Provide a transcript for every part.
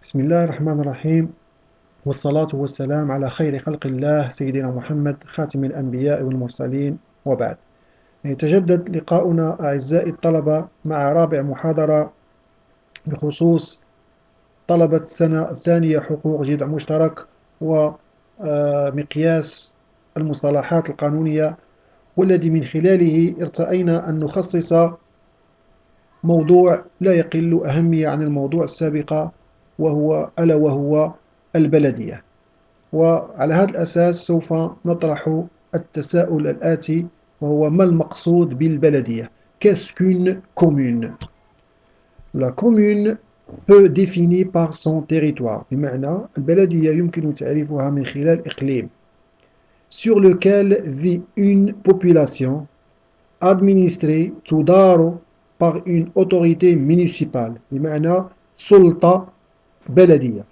بسم الله الرحمن الرحيم، والصلاة والسلام على خير خلق الله سيدنا محمد خاتم الأنبياء والمرسلين، وبعد. يتجدد لقاؤنا أعزائي الطلبة مع رابع محاضرة بخصوص طلبة السنة الثانية حقوق جذع مشترك ومقياس المصطلحات القانونية، والذي من خلاله ارتأينا أن نخصص موضوع لا يقل أهمية عن الموضوع السابق، وهو البلدية. وعلى هذا الأساس سوف نطرح التساؤل الآتي، وهو: ما المقصود بالبلدية؟ Qu'est-ce qu'une commune? La commune peut définir par son territoire. بمعنى البلدية يمكن تعريفها من خلال إقليم sur lequel vit une population administrée تدار par une autorité municipale. بمعنى سلطة بلدية.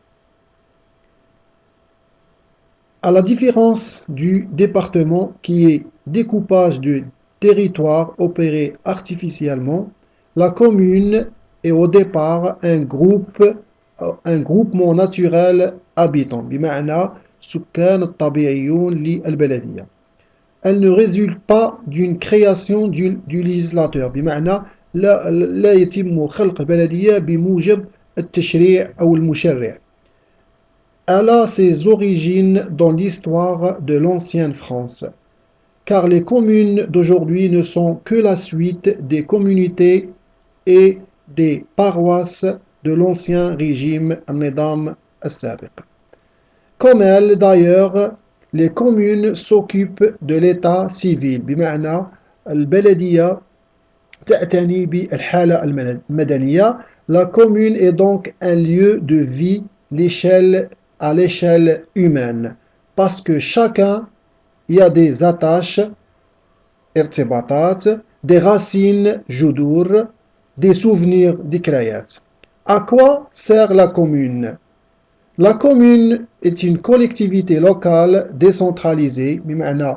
À la différence du département qui est découpage du territoire opéré artificiellement, la commune est au départ un groupement naturel habitant. بمعنى سكان الطبيعيون للبلدية. Elle ne résulte pas d'une création du législateur. بمعنى لا يتم خلق البلدية بموجب التشريع أو المشرع. Elle a ses origines dans l'histoire de l'ancienne France, car les communes d'aujourd'hui ne sont que la suite des communautés et des paroisses de l'ancien régime النظام السابق. Comme elle, d'ailleurs, les communes s'occupent de l'état civil. بمعنى البلدية تعتني بالحالة المدنية. La commune est donc un lieu de vie à l'échelle humaine, parce que chacun y a des attaches, ارتباطات, des racines, جذور, des souvenirs, ذكريات. À quoi sert la commune? La commune est une collectivité locale décentralisée, بمعنى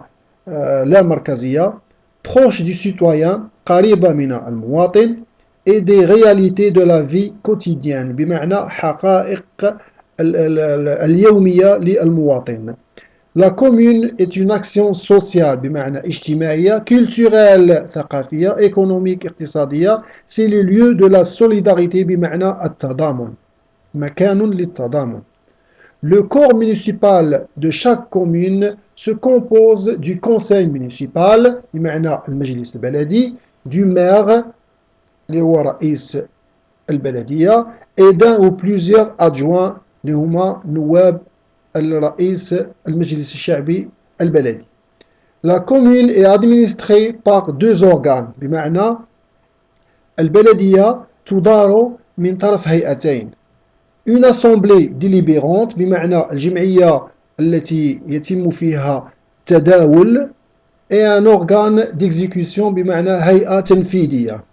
لا مركزية, proche du citoyen, قريبة من المواطن, et des réalités de la vie quotidienne, بمعنى حقائق اليومية للمواطن. La commune est une action sociale بمعنى اجتماعية, culturelle ثقافية, économique اقتصادية. C'est le lieu de la solidarité بمعنى التضامن, مكان للتضامن. Le corps municipal de chaque commune se compose du conseil municipal بمعنى المجلس البلدي, du maire اللي هو رئيس البلدية, et d'un ou plusieurs adjoints اللي هما نواب الرئيس المجلس الشعبي البلدي. La commune est administrée par deux organes, بمعنى البلدية تدار من طرف هيئتين. Une assemblée délibérante بمعنى الجمعية التي يتم فيها تداول, et un organe d'exécution بمعنى هيئة تنفيذية.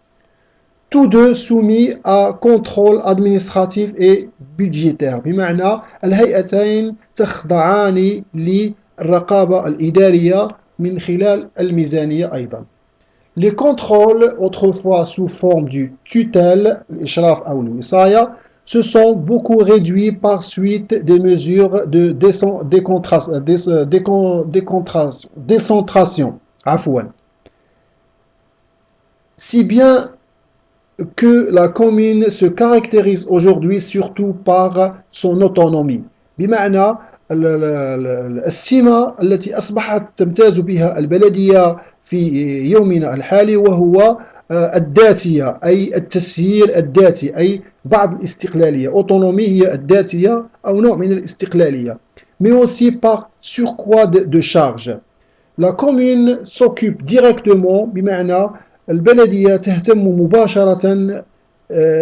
Tous deux soumis à contrôle administratif et budgétaire. بمعنى الهيئتين تخضعان للرقابة الإدارية من خلال الميزانية أيضا. Les contrôles, autrefois sous forme du tutelle, l'إشراف أو الوصاية, se sont beaucoup réduits par suite des mesures de décentration. Si bien que la commune se caractérise aujourd'hui surtout par son autonomie. بمعنى السمة التي أصبحت تمتاز بها البلدية في يومنا الحالي, وهو الذاتية, أي التسيير الذاتي, أي بعض الاستقلالية. autonomie هي الذاتية أو نوع من الاستقلالية, mais aussi par surcroît de charge. La commune s'occupe directement بمعنى البلدية تهتم مباشرة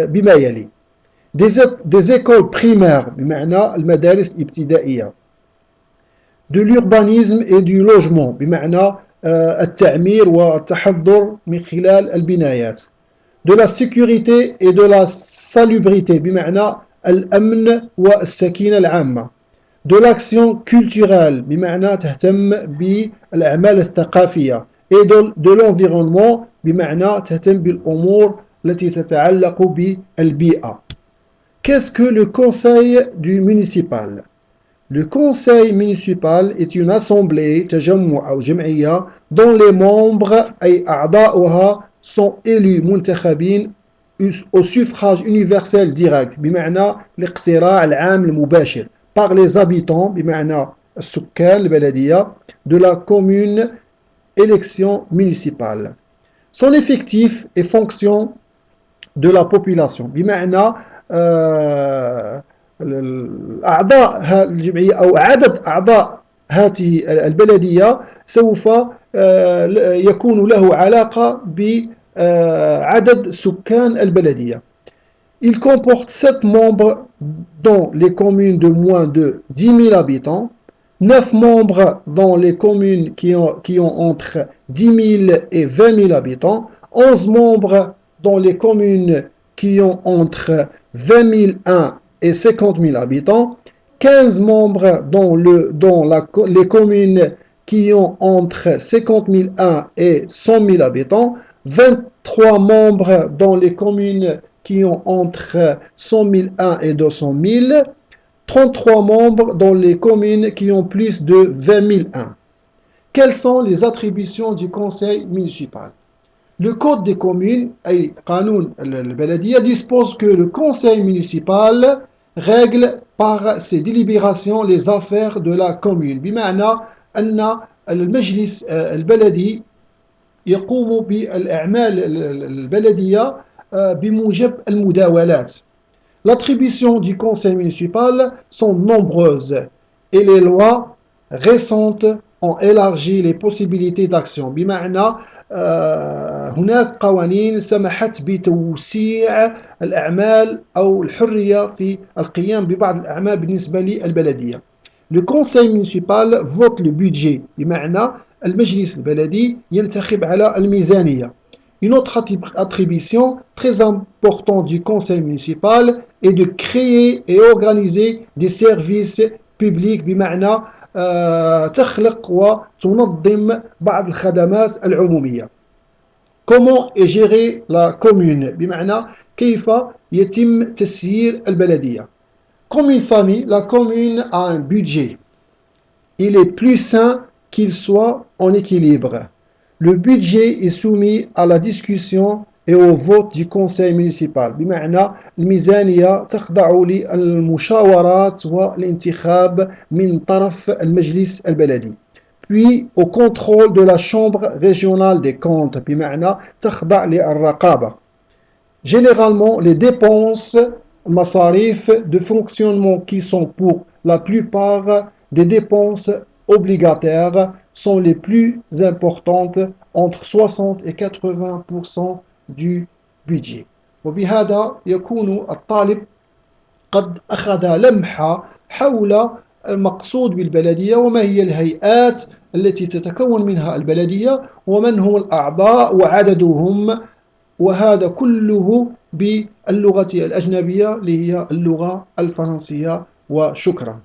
بما يلي: des écoles primaires بمعنى المدارس الابتدائية, de l'urbanisme et du logement بمعنى التعمير والتحضر من خلال البنايات, de la sécurité et de la salubrité بمعنى الأمن والسكينة العامة, de l'action culturelle بمعنى تهتم بالأعمال الثقافية, et de l'environnement بمعنى تهتم بالأمور التي تتعلق بالبيئة. Qu'est-ce que le conseil du municipal? Le conseil municipal est une assemblée تجمع أو جمعية dont les membres أي أعضاؤها sont élus منتخبين au suffrage universel direct بمعنى الاقتراع العام المباشر par les habitants بمعنى السكان البلدية de la commune élection municipale. Son effectif est fonction de la population بمعنى أعضاء الجمعية أو عدد أعضاء هذه البلدية سوف يكون له علاقة بعدد سكان البلدية. Il comporte 7 membres dans les communes de moins de 10 000 habitants, 9 membres dans les communes qui ont entre 10 000 et 20 000 habitants, 11 membres dans les communes qui ont entre 20 001 et 50 000 habitants, 15 membres dans les communes qui ont entre 50 001 et 100 000 habitants, 23 membres dans les communes qui ont entre 100 001 et 200 000, 33 membres dans les communes qui ont plus de 20 001. Quelles sont les attributions du conseil municipal? Le code des communes, أي قانون البلدية, dispose que le conseil municipal règle par ses délibérations les affaires de la commune. بمعنى أن المجلس البلدي يقوم بالأعمال البلدية بموجب المداولات. L'attribution du conseil municipal sont nombreuses et les lois récentes ont élargi les possibilités d'action. بمعنى هناك قوانين سمحت بتوسيع الأعمال أو الحرية في القيام ببعض الأعمال بالنسبة للبلدية. Le conseil municipal vote le budget بمعنى المجلس البلدي ينتخب على الميزانية. Une autre attribution très importante du conseil municipal est de créer et organiser des services publics بمعنى تخلق وتنظم بعض الخدمات العمومية. Comment est gérée la commune بمعنى كيف يتم تسيير البلدية. Comme une famille, la commune a un budget. Il est plus sain qu'il soit en équilibre. Le budget est soumis à la discussion et au vote du conseil municipal. بمعنى الميزانية تخضع للمشاورات والانتخاب من طرف المجلس البلدي. Puis au contrôle de la chambre régionale des comptes بمعنى تخضع للرقابة. Généralement, les dépenses المصاريف de fonctionnement qui sont pour la plupart des dépenses obligataires sont les plus importantes, entre 60 et 80% du budget. وبهذا يكون الطالب قد أخذ لمحة حول المقصود بالبلدية وما هي الهيئات التي تتكون منها البلدية ومن هم الأعضاء وعددهم، وهذا كله باللغة الأجنبية اللي هي اللغة الفرنسية. وشكرا.